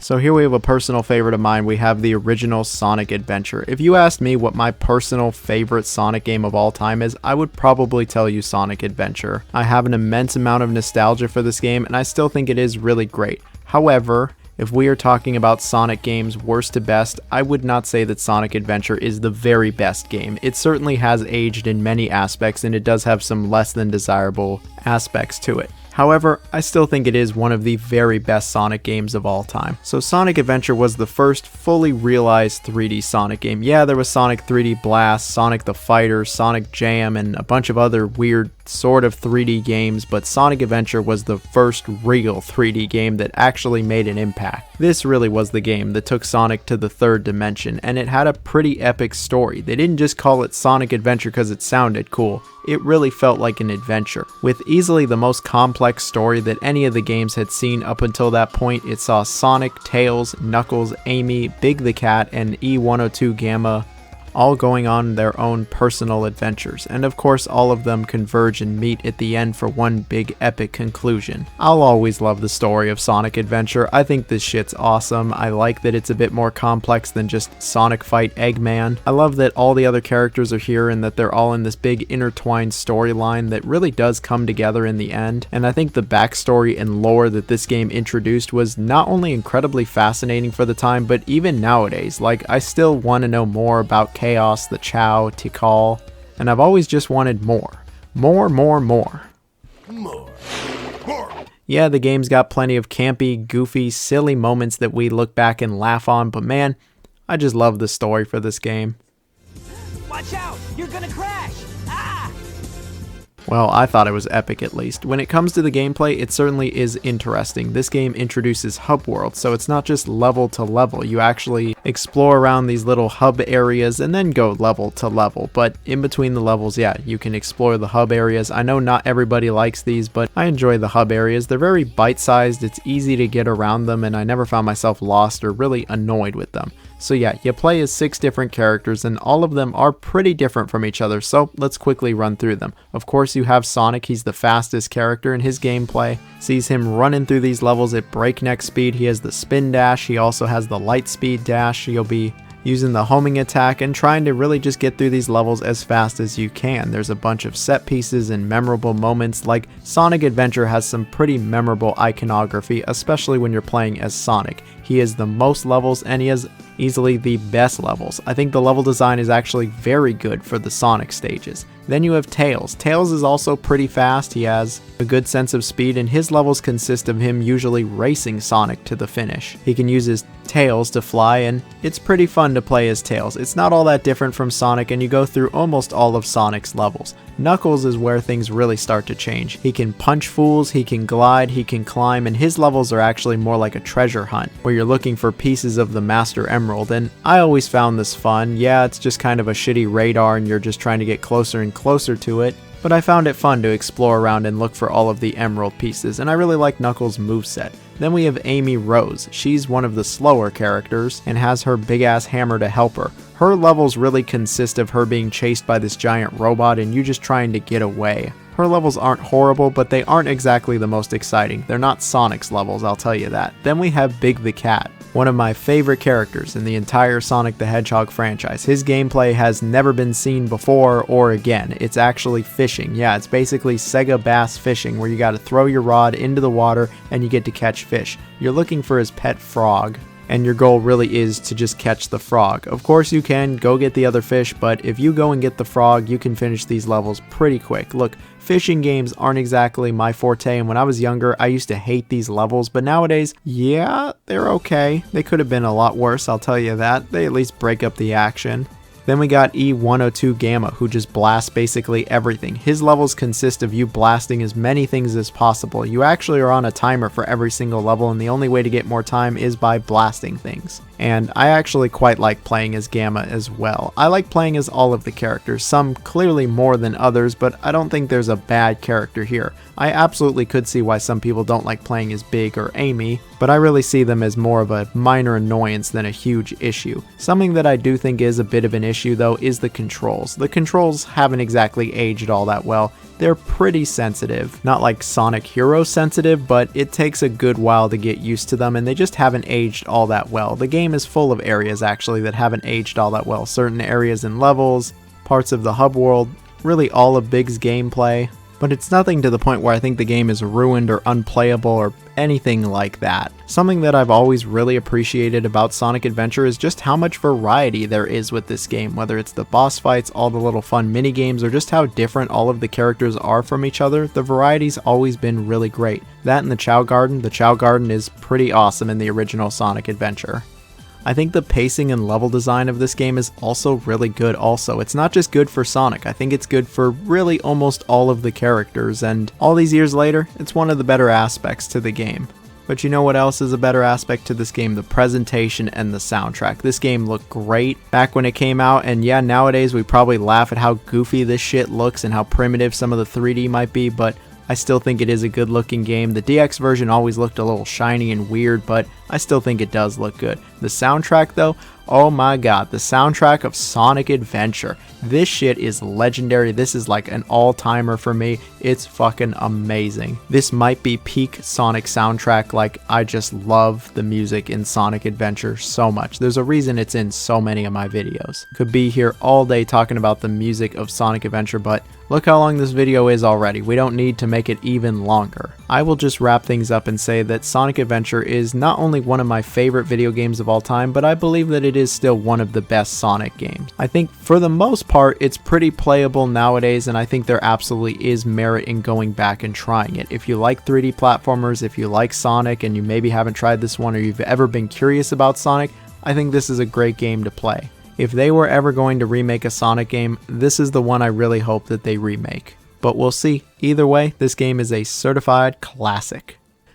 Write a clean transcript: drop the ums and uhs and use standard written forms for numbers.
So here we have a personal favorite of mine. We have the original Sonic Adventure. If you asked me what my personal favorite Sonic game of all time is, I would probably tell you Sonic Adventure. I have an immense amount of nostalgia for this game, and I still think it is really great. However, if we are talking about Sonic games worst to best, I would not say that Sonic Adventure is the very best game. It certainly has aged in many aspects, and it does have some less than desirable aspects to it. However, I still think it is one of the very best Sonic games of all time. So Sonic Adventure was the first fully realized 3D Sonic game. Yeah, there was Sonic 3D Blast, Sonic the Fighter, Sonic Jam, and a bunch of other weird sort of 3D games, but Sonic Adventure was the first real 3D game that actually made an impact. This really was the game that took Sonic to the third dimension, and it had a pretty epic story. They didn't just call it Sonic Adventure because it sounded cool. It really felt like an adventure. With easily the most complex story that any of the games had seen up until that point, it saw Sonic, Tails, Knuckles, Amy, Big the Cat, and E102 Gamma all going on their own personal adventures, and of course all of them converge and meet at the end for one big epic conclusion. I'll always love the story of Sonic Adventure. I think this shit's awesome. I like that it's a bit more complex than just Sonic fight Eggman. I love that all the other characters are here and that they're all in this big intertwined storyline that really does come together in the end, and I think the backstory and lore that this game introduced was not only incredibly fascinating for the time, but even nowadays. Like, I still want to know more about Chaos, the Chow, Tikal, and I've always just wanted more. More. Yeah, the game's got plenty of campy, goofy, silly moments that we look back and laugh on, but man, I just love the story for this game. Watch out! You're gonna crash! Ah! Well, I thought it was epic at least. When it comes to the gameplay, it certainly is interesting. This game introduces hub worlds, so it's not just level to level. You actually explore around these little hub areas and then go level to level. But in between the levels, yeah, you can explore the hub areas. I know not everybody likes these, but I enjoy the hub areas. They're very bite-sized, it's easy to get around them, and I never found myself lost or really annoyed with them. So yeah, you play as 6 different characters and all of them are pretty different from each other, so let's quickly run through them. Of course you have Sonic. He's the fastest character, and his gameplay sees him running through these levels at breakneck speed. He has the spin dash, he also has the light speed dash. You'll be using the homing attack and trying to really just get through these levels as fast as you can. There's a bunch of set pieces and memorable moments. Like, Sonic Adventure has some pretty memorable iconography, especially when you're playing as Sonic. He has the most levels and he has easily the best levels. I think the level design is actually very good for the Sonic stages. Then you have Tails. Tails is also pretty fast. He has a good sense of speed, and his levels consist of him usually racing Sonic to the finish. He can use his tails to fly, and it's pretty fun to play as Tails. It's not all that different from Sonic, and you go through almost all of Sonic's levels. Knuckles is where things really start to change. He can punch fools, he can glide, he can climb, and his levels are actually more like a treasure hunt, where you're looking for pieces of the Master Emerald, and I always found this fun. Yeah, it's just kind of a shitty radar, and you're just trying to get closer and closer to it, but I found it fun to explore around and look for all of the emerald pieces, and I really like Knuckles' moveset. Then we have Amy Rose. She's one of the slower characters and has her big ass hammer to help her. Her levels really consist of her being chased by this giant robot and you just trying to get away. Her levels aren't horrible, but they aren't exactly the most exciting. They're not Sonic's levels, I'll tell you that. Then we have Big the Cat, one of my favorite characters in the entire Sonic the Hedgehog franchise. His gameplay has never been seen before or again. It's actually fishing. Yeah, it's basically Sega bass fishing, where you gotta throw your rod into the water and you get to catch fish. You're looking for his pet frog, and your goal really is to just catch the frog. Of course you can go get the other fish, but if you go and get the frog, you can finish these levels pretty quick. Look, fishing games aren't exactly my forte, and when I was younger, I used to hate these levels, but nowadays, yeah, they're okay. They could have been a lot worse, I'll tell you that. They at least break up the action. Then we got E102 Gamma, who just blasts basically everything. His levels consist of you blasting as many things as possible. You actually are on a timer for every single level, and the only way to get more time is by blasting things. And I actually quite like playing as Gamma as well. I like playing as all of the characters, some clearly more than others, but I don't think there's a bad character here. I absolutely could see why some people don't like playing as Big or Amy, but I really see them as more of a minor annoyance than a huge issue. Something that I do think is a bit of an issue though is the controls. The controls haven't exactly aged all that well. They're pretty sensitive. Not like Sonic Hero sensitive, but it takes a good while to get used to them, and they just haven't aged all that well. The game is full of areas actually that haven't aged all that well. Certain areas and levels, parts of the hub world, really all of Big's gameplay. But it's nothing to the point where I think the game is ruined or unplayable or anything like that. Something that I've always really appreciated about Sonic Adventure is just how much variety there is with this game, whether it's the boss fights, all the little fun mini games, or just how different all of the characters are from each other. The variety's always been really great. That and the Chow Garden is pretty awesome in the original Sonic Adventure. I think the pacing and level design of this game is also really good also. It's not just good for Sonic, I think it's good for really almost all of the characters, and all these years later, it's one of the better aspects to the game. But you know what else is a better aspect to this game? The presentation and the soundtrack. This game looked great back when it came out, and yeah, nowadays we probably laugh at how goofy this shit looks and how primitive some of the 3D might be, but I still think it is a good looking game. The DX version always looked a little shiny and weird, but I still think it does look good. The soundtrack though, oh my god, the soundtrack of Sonic Adventure. This shit is legendary. This is like an all-timer for me. It's fucking amazing. This might be peak Sonic soundtrack. Like, I just love the music in Sonic Adventure so much. There's a reason it's in so many of my videos. Could be here all day talking about the music of Sonic Adventure, but look how long this video is already. We don't need to make it even longer. I will just wrap things up and say that Sonic Adventure is not only one of my favorite video games of all time, but I believe that it is still one of the best Sonic games. I think for the most part, it's pretty playable nowadays, and I think there absolutely is merit in going back and trying it. If you like 3D platformers, if you like Sonic, and you maybe haven't tried this one, or you've ever been curious about Sonic, I think this is a great game to play. If they were ever going to remake a Sonic game, this is the one I really hope that they remake. But we'll see. Either way, this game is a certified classic.